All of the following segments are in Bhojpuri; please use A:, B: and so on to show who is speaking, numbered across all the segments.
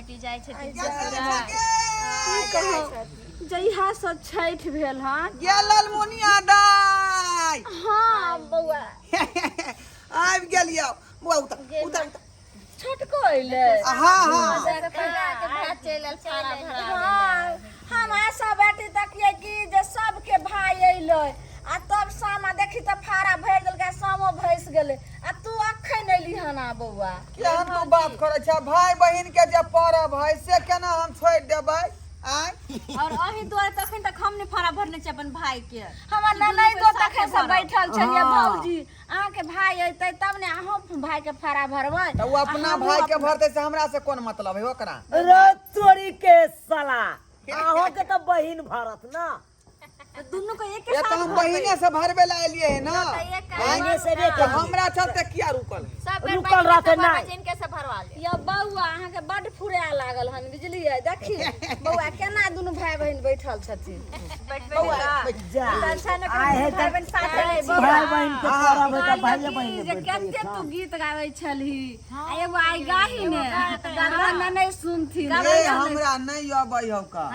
A: बेटी जाय छथिन
B: जइहा सब छठ भेल हन
C: गेलल मुनिया दाई
B: हाँ बौआ
C: आबि गेलियो बुआ उतर उतर
B: छोटको अइले
C: हाँ हाँ
B: हम आशा बेटी देखिए कि जे सबके भाई अइले आ तब सामा देखी त फारा भर देलकै सामो भैस गेले आ तू अखन अइली हन आ बौआ
C: केहन तू बात करे छ भाई बहिन के जे परब है से केना हम छोड़ देबै आय
A: और अही दुआरे तखन तक हम ने फारा भरने छै अपन भाई के
B: हमर ननैदो तखन से बैठल छलिए भौजी अहाँ के भाई अइतै तब ने अहाँ भाई के फारा भरबै
C: त वो अपना भाई के भरते से हमरा से कोन मतलब है ओकरा
D: रे तोरी के साला आहो के तो बहिन भरत ना
A: दोनों को एक
C: ये तो हम बहिने से भरबे ला एलिए है ना
D: बहिने से रे
C: तो हमरा चलते किया रुकल है
A: सब
D: रुकल रहते ना
A: जिनके से भरवा ले
B: या बौआ अहाँ के बड फुरा लागल हन बुझलिए देखी बौआ केना दुनु भाई बहिन बैठल छथिन
A: बौआ
D: जा
B: टेंशन न
D: आए है
B: भाई बहिन साथ रहै
D: भाई बहिन के परब है तो भाई बहिन
B: जे कते तू गीत गाबै छलही आ एगो आई गाही ने गाना नै सुनथि
C: ए हमरा नहीं अबै हो का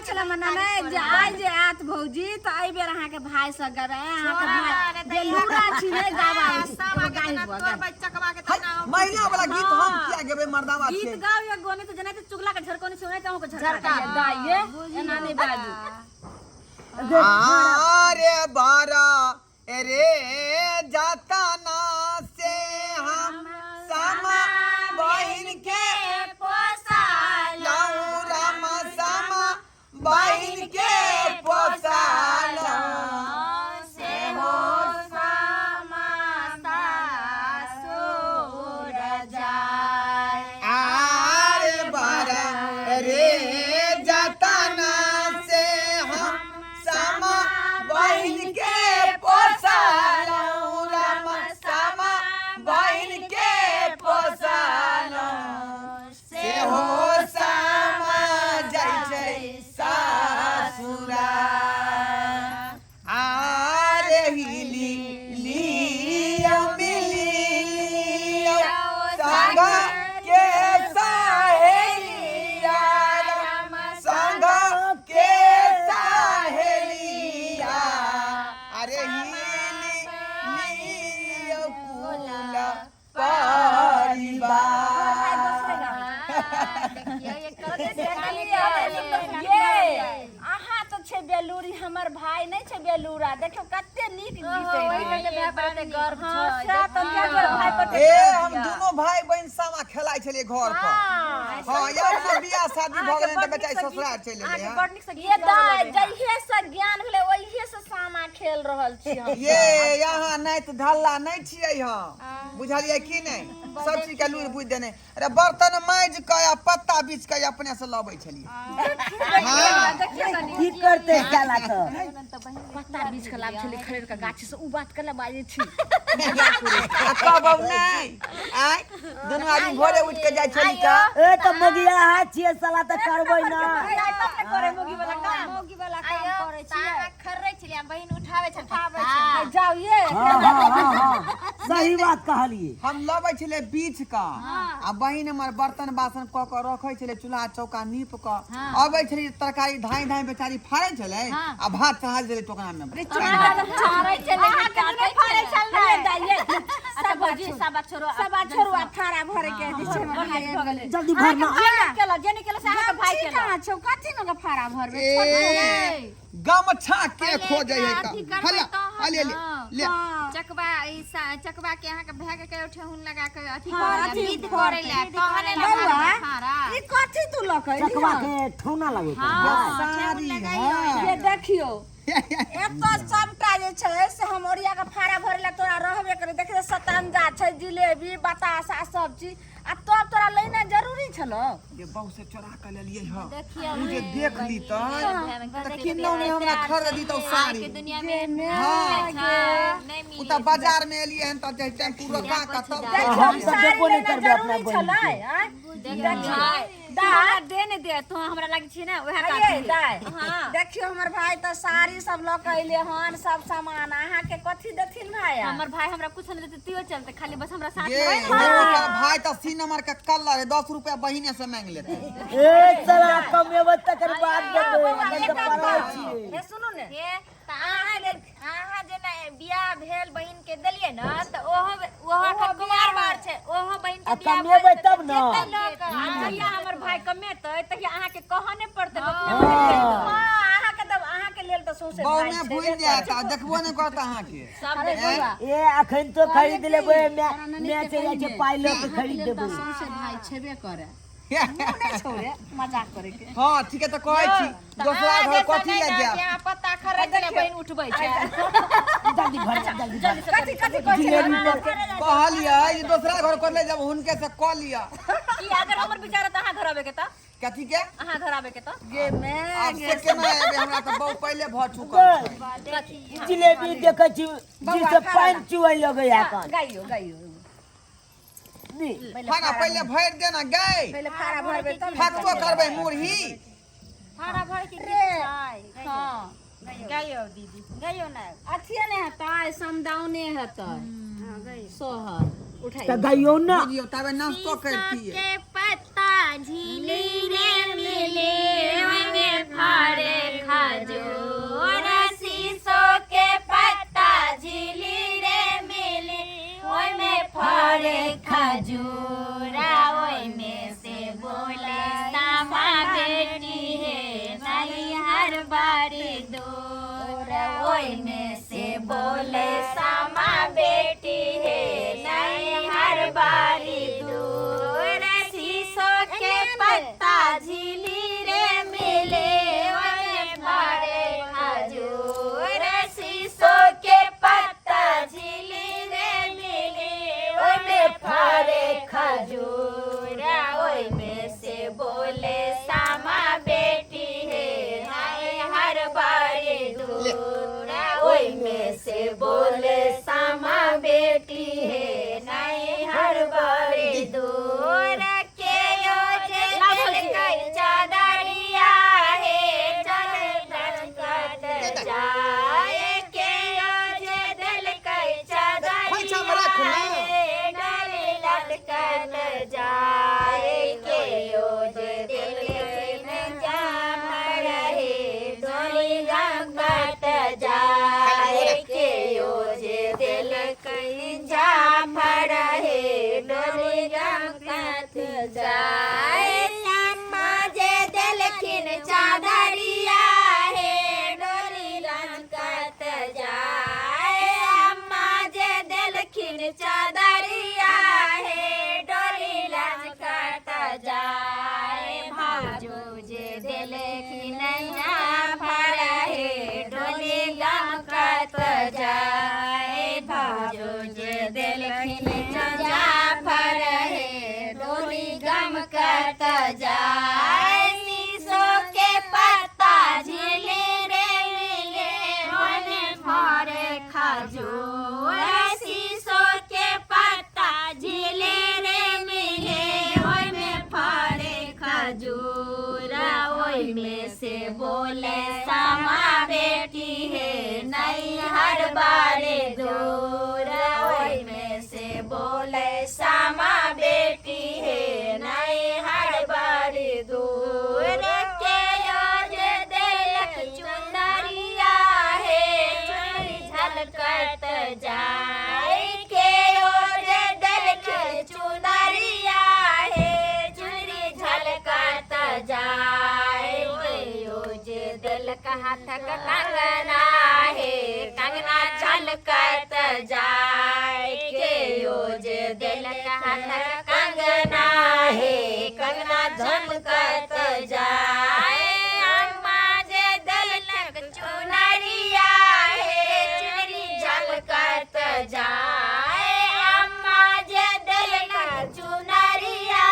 B: छला मना नै जे आइ जे आत भौजी त एहि बेर अहाँ के भाई से गबे अहाँ के भाई जे लूड़ा छी नै गावा सब गाही तोर बच्चकवा के
C: महिला वाला गीत हम किया गेबे मर्दावा छे
A: गीत गाओ या गोने तो जने चुगला के झरकोनी सुनै त को झरका
B: गाइए एना नै बाजू
C: अरे बारा रे जाता ना से हम समा बहिन के पोसालौ राम समा बहिन के पोसालौ
A: से हो समाता सुर जाय
C: अरे बारा रे जाता ना से हम समा बहिन के पोसालौ राम समा बहिन के पोसालौ से हो समा जाइ छै सासुरा आरे हिली लियो मिलियो संग के सहेलिया संग के सहेलिया अरे हिली लियो कुल
B: अहाँ तो छे बेलूरी हमर भाई नहीं छे बेलूरा देखो कते नीक गीत
C: ए हम दोनों भाई बहन सामा खेलाइ छलिए घर पर हां यार से बियाह शादी भ गेलै त बेचाई ससुराल चलि गेलै
B: ये दाई जइहे से ज्ञान भेले ओइहे से सामा खेल रहल छी हम
C: ये यहाँ नहीं तो धल्ला नहीं छियै हम बुझलिए कि नहीं सब चीज के लूर बुझ देने अरे बर्तन मांज के या पत्ता बीछ के अपने से लबै छलिए
D: की करते साला तो
B: पत्ता बीच के लाग छले खरीद के गाछी से उ बात कला बाजे छी
C: कहबौ नहीं आय दोनों आदमी भोरे उठ के जाय छली का
D: ए तो मोगिया है छिए साला तो करबै ना
A: करे मोगी वाला काम करे छी खर्रै छलिया बहिन उठावे छल
B: जाओ ये
D: हां सही बात कहलिए
C: हम लबै छले बीछ का आ बहिन हमर बर्तन बासन क के रखै छले चूल्हा चौका नीप के अबै छली तरकारी धाई धाई बेचारी फाड़ै छले आ भात चढ़ा देले टोकना में
A: छारै छले काटै फाड़ै छल
B: दाइए
A: सब भौजी सब छोरो
B: अठारा भरे के दिछे में भाई भगले
D: जल्दी भरना
A: केला जेने केला से अहाँ भाई केला
B: कहां छौ कथि न फारा भरबे
C: गमछा के खोजै है का हला ले ले ले
A: चकवा चकवा के अहाँ के भाग के ठेहुन लगा के अथी गीत करे ला कहले ना फारा
B: ई कथि तू लकै
D: चकवा के ठौना लगै
C: सारी
B: ये देखियो एतो सबटा जे छै से हम ओरिया के फारा भरला तोरा रहबे करे देखिए सतंजा छै जिलेबी बतासा सब चीज आ तब तोरा लेना जरूरी छलो
C: ये बहु से चोरा के ले लिए ह मुझे देख ली त किन्नो में हमरा खरीदी तो साड़ी
A: के दुनिया में
C: हां
A: नहीं
C: उ त बाजार में एलिए हन त टेम्पू रोका के तब
D: हम सब देखो नहीं करबे अपना बहिन
A: दाई देने दे तो हमरा लागी छी ना ओहे काटी
B: दाई देखियो हमर भाई त साड़ी सब ल के अइले हन सब सामान अहाँ के कथि देथिन भाई
A: हमर भाई हमरा कुछ नहीं देते तियो चलते खाली बस हमरा साथ
C: ये
A: में
C: भाई त नंबर का कलर है 10 रुपया बहिने से मांग लेते
D: ए साला कमेबे तकर बाद देबे हम तो पढ़ै छी
B: ए सुनू ने
A: ये त अहाँ जे ना बियाह भेल बहिन के देलिए ना त ओहो अखन कुमार बार छै ओहो बहिन के
D: आ
A: बियाह
D: कमेबै तब न
B: जहिया हमर भाई कमेतै तहिया अहाँ के कहने पड़तै
D: हाँ।
B: अहाँ के तब अहाँ के लेल त सौंसे
C: बहु
B: भाई
C: में
B: छै
C: भूल जाता देखबो नहीं करता अहाँ के
B: सब देखबा
D: ए अखन तो खरीद लेबै मैं चले छै पायलट खरीद देबै
B: सौंसे भाई छेबे करे नहीं छोड़े मजाक करे के
C: हाँ ठीक है तो कहै छी दोसरा घर कथी ले जाब
A: यहाँ पत्ता खरीद ले बहिन उठबै छै
D: जल्दी घर जल्दी घर
B: कथी कथी कहै
D: जिलेबी पर
C: कहलिए ये दोसरा घर कर ले जब हुनके से कह लिया
B: की अगर हमर विचार त अहाँ घर आबे के त
C: कथी के
B: अहाँ घर आबे के त
A: गे मैं
C: अब से केना एबे हमरा तो बहुत पहले भ चुकल छै
D: जिलेबी देखै छी जिसे पानी चुआइ लगै आकन
B: गाइयो गाइयो
D: नी
C: खाना पहले भर देना गए
B: पहले खारा भरबे तब
C: फकतो करबै मुरही
A: हरा भर के गीत छै
B: हां
A: गाइयो दीदी गाइयो ना
B: अथिए ने हतै समदाउने हतै हां गाइयो सोहर उठाई
D: त गइयो ना
C: बुझियो तबे नाश्तो करती
A: के पत्ता झीली रे मिले ओमे फरे खजूर शीशो के पत्ता झीली रे मिले ओमे फरे खजूर ओमे से बोले सामा बेटी है नहीं हर बारी दूर ओमे से बोले सामा बेटी है नहीं हर बारी दूर शीशो के पत्ता झीली रे मिले ओमे फरे खजूर शीशो के पत्ता झीली रे मिले ओमे फरे खजूर ओमे से बोले सामा बेटी है नहीं हर बारी दूर ओमे से बोले सामा बेटी है नहीं हर बारी दूर के यो जे दिल कई चादरिया है चले लटकत जाए के यो जे दिल कई चादरिया है डोली लटकत जाए के यो जे दिल कई जाम रहे डोली लटकत जाए के यो जे दिल कई जाम रहे डोली लटकत जाए श्यामा जे दिलखिन चादरिया है डोली लटकत जाए अम्मा जे दिलखिन चादरिया है डोली लटकत जाए भाजो जे दिलखिन फर है डोली लटकत जाए भाजो जे दिलखिन फर है डोली गमकत जाए शीशो के पत्ता झीले रे मिले ओने फरे खजूर शीशो के पत्ता झीले रे मिले ओने फरे खजूर ओइमे से बोले सामा बेटी है नहीं हर बारे दूर ओइमे से बोले सामा बेटी है नहीं हर बारी दूर के योज दिलक चुनरिया है चुनरी झलकत जाए के योज दिलक चुनरिया है चुनरी झलकत जाए के योज दिलक हाथक कंगना है कंगना झलकत जाए के योज दिलक हाथक कंगना है कंगना झलकत जाए अम्मा जे दिलक चुनरिया है चुनरी झलकत जाए अम्मा जे दिलक चुनरिया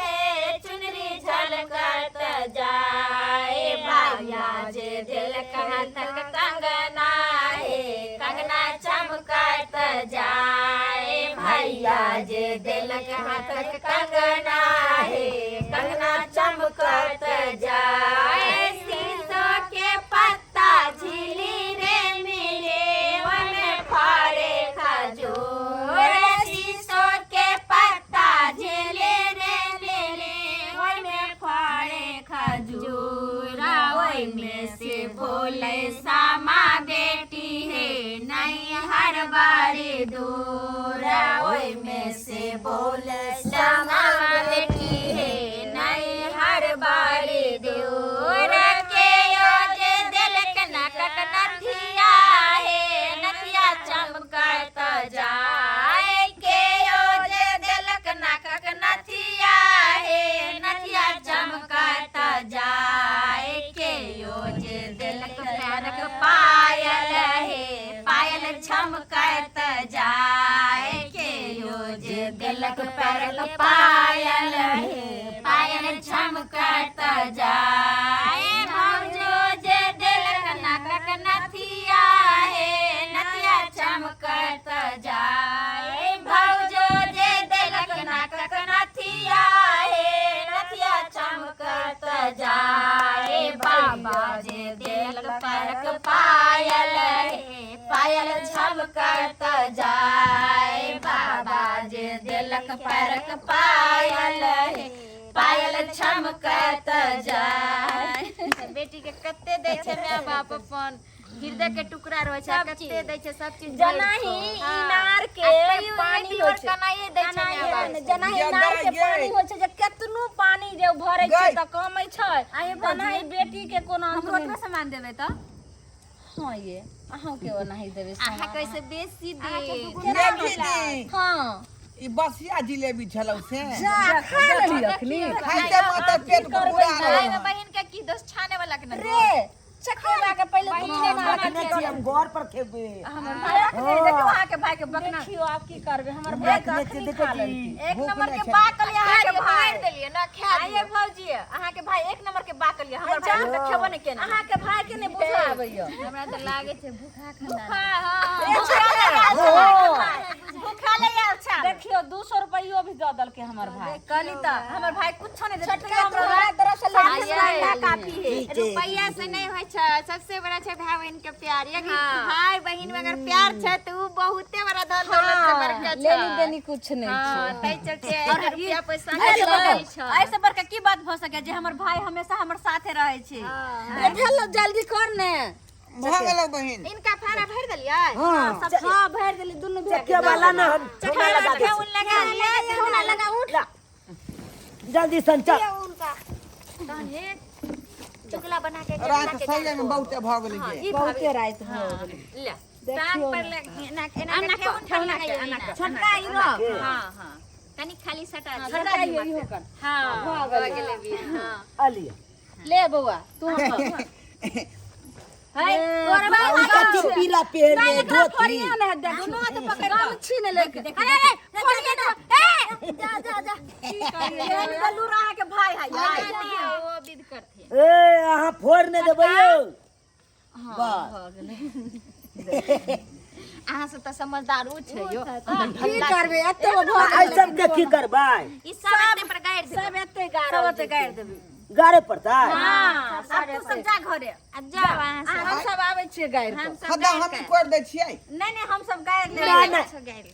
A: है चुनरी झलकत जाए भैया जे दिलक हाथक कंगना है कंगना चमकत जाए भैया जे दिलक हाथक कंगना है कंगना चमकत जाए शीशो के पत्ता झीली रे मिले ओमे फरे खजूर शीशो के पत्ता झीली छमकत जाए के यो जे दिलक परक पायल हे पायल छमकत जाए भौजो जे दिलक नाकक नथिया हे नथिया चमकत जाए भौजो जे दिलक नाकक नथिया हे नथिया चमकत जाए बाबा जे दिलक परक पायल हे पायल झमकत जाए बाबा जे दिलक परक पायल हे पायल झमकत जाए। बेटी के कते दै छै माय बाप अपन हृदय के टुकड़ा रहै छै कते दै छै सब चीज
B: जनाही इनार के पानी
A: और कनाए दै छै माय बाप
B: जनाही इनार के पानी होइ छै जे केतनो पानी जे भरै छै त कमै छै जनाही बेटी के कोनो
A: हमरो ओतबे सामान देबै त
B: हां ये अहाँ के ओनाही देबै
A: अहाँ कैसे बेसी दे
B: हां
C: ई बसिया जिलेबी छलौ से
B: जा खा लेली अखनी
C: खाइते माता पेट पूरा
A: भाई में बहन के की दोस्त छाने वाला के न
B: रे चखेबा के पहले
D: हम घर पर खेबे
B: हमर भाई देखो अहाँ के भाई के बकना देखियो आप की करबे हमर भाई त अखनी खा लेली
A: एक नंबर के बाकल अहाँ के भाई देलिए ना खा आइए भौजी अहाँ के भाई एक नंबर के बाकल हमर भाई त खेबो नै केना
B: अहाँ के भाई के नै बुझा आबैयो
A: हमरा त लागे छै भूखा
B: भूखा ले अच्छा देखियो 200 रुपयो भी द दल के हमर भाई
A: कहली त हमर भाई कुछो नै देत
B: हमरा दरअसल काफी है
A: रुपया से नहीं होय छै सबसे बड़ा छै भाई बहन के प्यार यदि भाई बहन में अगर प्यार छै त उ बहुते बड़ा धन दौलत से बड़का छै
B: लेनी देनी कुछ नहीं
A: हां
B: छै
A: तै चलते रुपया पैसा नहीं छै
E: ऐसे बड़का की बात भ सके जे हमर भाई हमेशा हमर साथे रहे छै
B: ये भेल जल्दी कर ने
C: भागलो बहिन
A: इनका फारा भर देलिए
B: हां भर देली दुनु
D: के वाला ना हम
A: चखा लगा उन लगा उठ
D: जल्दी संचा
A: तहने चुगला बना के
C: रात सही में बहुते भाग गेली
B: बहुते रात भ गेली
A: ले टांग पर एना के उठल लगा
E: छोटका ई रो
A: हां हां तनी खाली सटा
B: छोटा इहो कर
A: हां हो गेले भी हां
D: अलिया
B: ले बउआ तू हाय
A: और बाबा
D: कच्ची पीला पेड़ में धोती
B: फरिया ने दे दुनु हाथ पकड़ गम छीन लेके
A: अरे फरिया ना ए जा
B: की करिए गलू रहा के भाई है
A: वो विद करथे
D: ए अहाँ फोड़ ने देबै यौ बस
A: अहाँ सब त समझदार उ छै यो
B: की करबे एते भ
D: आई सब के की करबै
A: ई सब एते पर गाड़ दे
B: सब एते गारो
E: सब गाड़ देबी
D: गारे पड़ता
B: हां
E: अब तू सब जा घरे
A: अब जाओ वहां से
B: हम सब आबै छियै गार
A: हम सब
C: खदा हम कर दै छियै
E: नहीं हम सब गाड़ ले
D: ना ना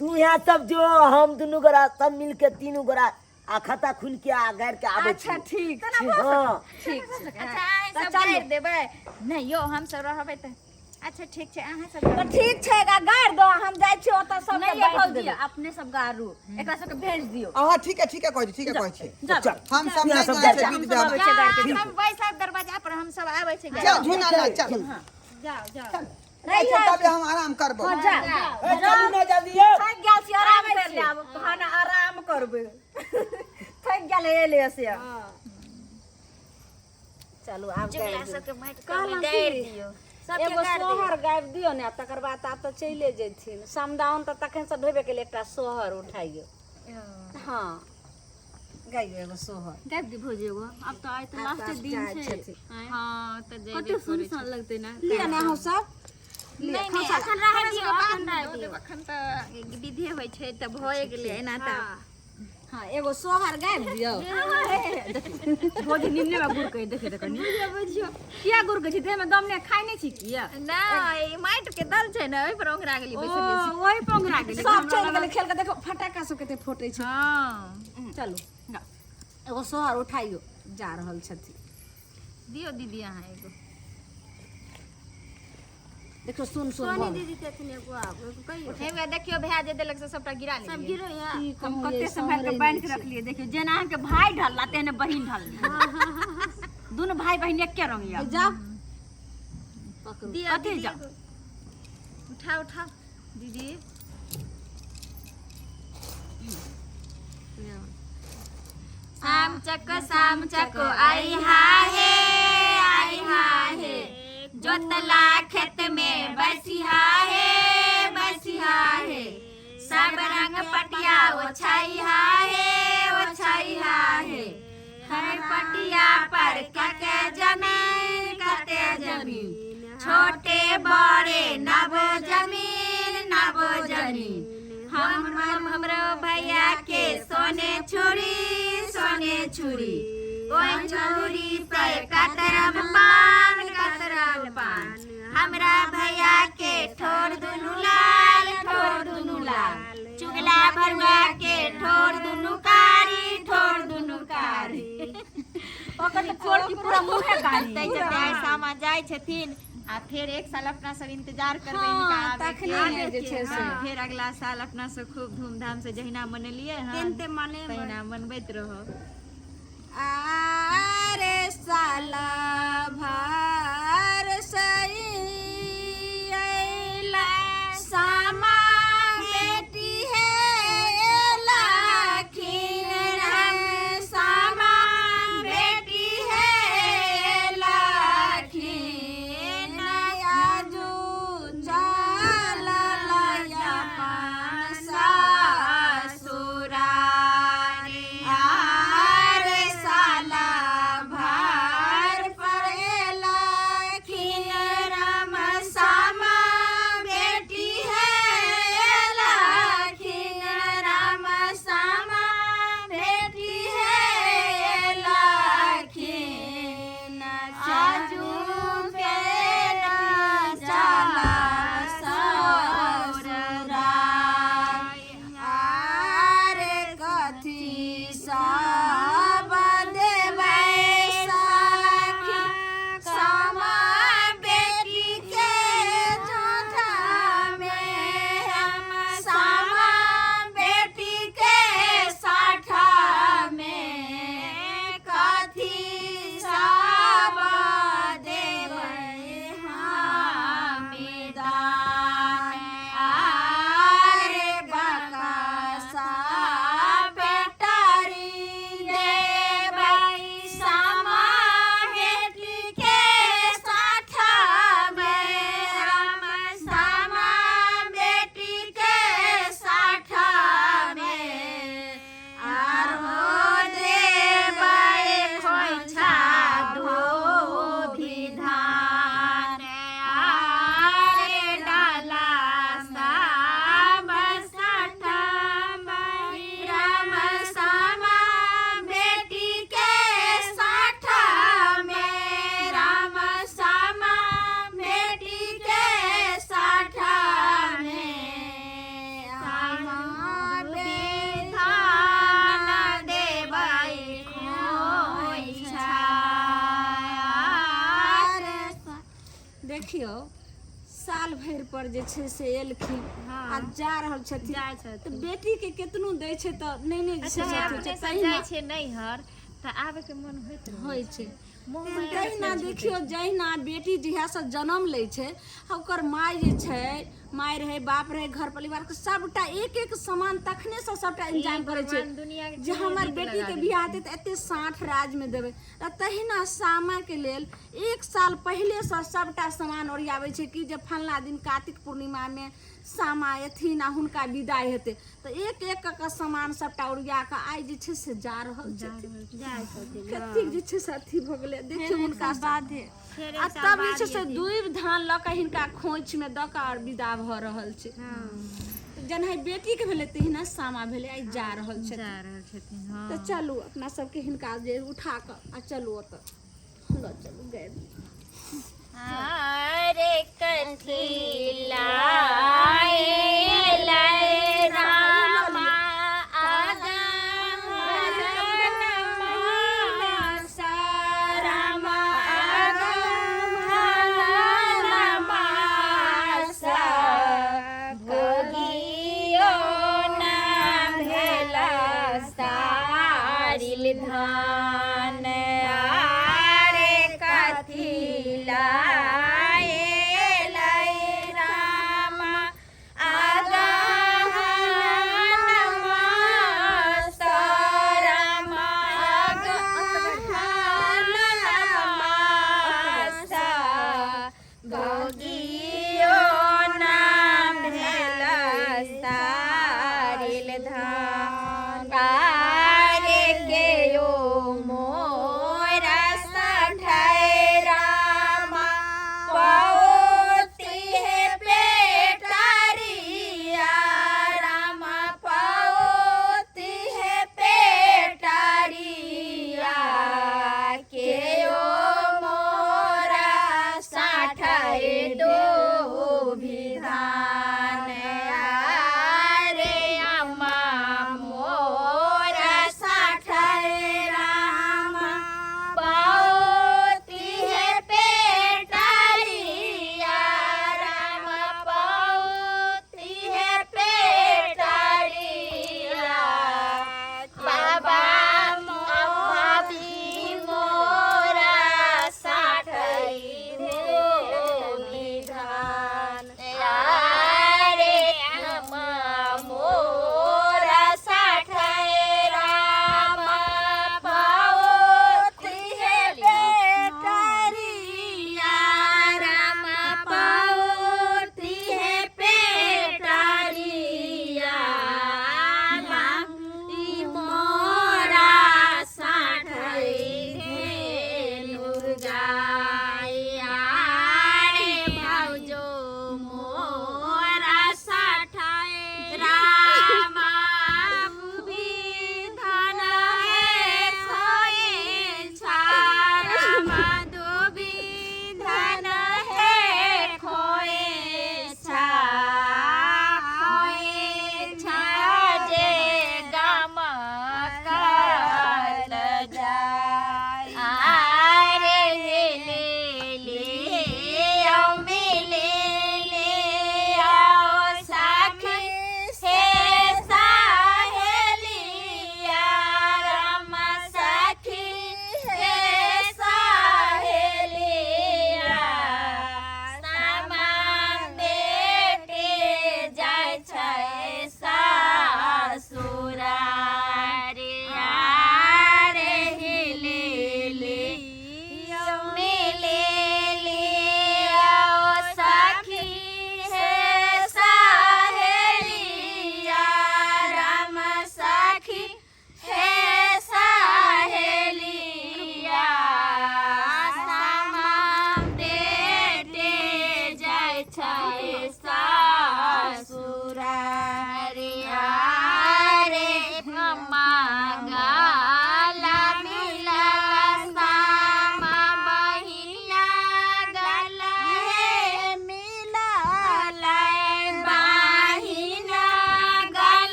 D: तू यहाँ सब जो हम दुनू गोरा सब मिल के तीनू गोरा आ खाता खुल के आ गार के आबै
B: अच्छा ठीक
D: हां
B: ठीक छै
A: अच्छा अहाँ सब गाड़ देबै नहीं यो हम सब रहबै त अच्छा ठीक छै अहाँ सब
B: तो ठीक छै गार दो हम जाय छी ओता सब के
E: नहीं ये भौजी अपने सब गारू एकरा सब के भेज दियो
C: अहाँ ठीक है कहै छी
D: चल
C: हम सब
D: यहाँ
C: नहीं
D: सब
C: जाय
D: जा,
C: छै
E: हम
C: विद
E: सब आबै
C: देब
E: छै गाड़ के
A: हम बैसा दरवाजा पर हम सब आबै छै
C: चल झुना ना चल
E: जाओ
C: नहीं तब हम आराम करबो
B: जा
D: ए जल्दी ना जल्दी यौ
B: थक गेल छी आराम कर ले आब खाना आराम करबे थक गेल एले से चलू आब
A: चुगला सब के माइट कर गाड़ दियो
B: एगो सोहर गाबि दियो ने तकर बाद आप तो चले जेथिन समदाउन त तखन से ढोबे के लिए एकटा सोहर उठाइयो हां गाइयो एगो सोहर
E: गाड़ दी भौजी एगो अब तो आइ तो लास्ट दिन छै
A: हां त जे
E: कते सुनसान लगते ना
B: लिया ने हम सब
A: नहीं अखन रह दियो अखन त विधि होय छै त भए गेलै एना त
B: हां एगो सोहर गाबि दियो
E: भौजी निन्ने में गुड़ कहि देखे त कनी बुझियो किया गुड़ कहि दे में दम ने खाइ नै छी किया
A: नहीं माइट के दल छै ना ओइ पर ओंगरा गेली बैसली
E: ओ ओइ पोंगरा गेलै
B: सब चल गेले खेल के देखो फटाका सब कते फोटै छै
A: हां
B: चलू एगो सोहर उठाइयो जा रहल छथि
A: दियो दीदी अहाँ एगो
B: देखो सुन
E: सोनी दीदी तेथिन एगो आब कहियो
A: हेवे देखियो भैया जे देलक से सबटा गिरा
E: सब
A: लेलिए
E: गिरो या हम कते संभाल के बांध के रखलिए देखियो जेना अहाँ के भाई ढलला तेने बहिन ढलली दोनों भाई बहिन एके रंग या
B: जाओ
A: दिया
E: अथी
A: दीदी
E: जा
A: एगो। उठा दीदी शाम चको आई हा हे जोतला खेत में बसिहा हे
E: सब रंग पटिया ओछैहा है पटिया पर कते जमीन छोटे बड़े नव जमीन हमरो भैया के सोने छुरी ओए छुरी से कतरब पान हमरा भैया के ठोर दुनु लाल चुगला भरुआ के ठोर दुनु कारी ओकर तो छोड़ की पूरा मुंह गाली तै जे जाय सामा जाय छथिन आ फिर एक साल अपना सब इंतजार करबै इनका आवे के
B: जे छै से
E: फिर अगला साल अपना सब खूब धूमधाम से जहिना मनलिए हन तहिना मनबैत रहो।
B: आरे साला भार सई अइला सामा बेटी है लाखिन हम सामा बेटी है लाखिन आजू जाला लया पासा सुरारी आरे साला भार पड़ेला खिन राम सामा बेटी है लाखिन राम सामा बेटी है लाखिन आजू के जाला ससुरारी आरे कथी सब देबै साखी सामा बेटी के झूठा में हम सामा बेटी के साठा में कथी सब देबै हम दान आरे बकसा बेटारी देबै सामा बेटी के साठा में हम सामा बेटी के साठा में आरो देबै खोइछा धोबी धान आरे डाला साब साठा राम सामा बेटी के साठा में राम सामा बेटी के साठा में सामा बेधान देबै खोइछा देखियो साल भरि पर जे छै से एलखिन आ जा रहल छथिन तऽ बेटी के केतनो दै छै तऽ नहि जे छै से अथी छै,
A: जाय छै नैहर तऽ आबे के मन होइत
B: होइ छै तहिना देखियो जहिना बेटी जहियासँ जन्म लै छै ओकर माय जे छै माय रहे बाप रहे घर परिवार के सबटा एक एक समान तखने से सबटा इंतजाम करे छै जे हमर बेटी के बियाह हेतै तऽ एते 60 राज में देबै तहिना सामा के लेल एक साल पहले से सबटा सामान ओरियाबै छै कि जे फलना दिन कार्तिक पूर्णिमा में सामा एथिन आ हुनका विदाई हेतै तऽ एक एक के सामान सबटा ओरिया के आइ जे छै से जा रहल छथिन कतेक जे छै से अथी भ गेलै देखियो हुनका बाधे आ तब जे छै से दूब धान लऽ के हिनका खोइछ में दऽ के और विदा भऽ रहल छै जेना बेटी के भेलै तहिना सामा भेलै आइ जा रहल छथिन तऽ चलू अपना सबके हिनका जे उठा के आ चलू ओतऽ चलू गए
A: अरे कथी लाए रामा धान आरे कथी लाए रामा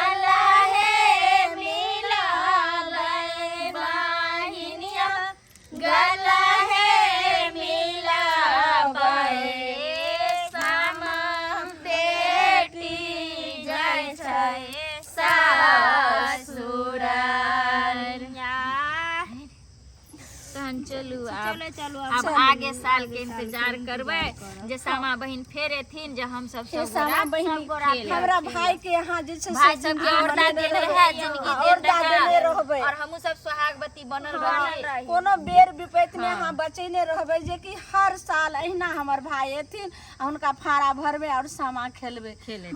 A: गला है मिलावे बहिनिया गला है मिलावे सामा बेटी जय छै तहन चलू अब आगे साल के इंतजार करबै जे सामा बहिन फेर एथिन जे हम सब
B: हे
A: सब
B: सामा बहिनी हमरा भाई के यहाँ जे छै
A: भाई सब के औरदा देने रहे जिंदगी
B: औरदा देने
A: देने
B: रहबै
A: और हमहू सब सुहागवती बनल रही
B: कोनो बेर विपैत में अहाँ बचैने रहबै जे कि हर साल अहिना हमर भाई एथिन आ हुनका फाड़ा भरबै और सामा खेलबै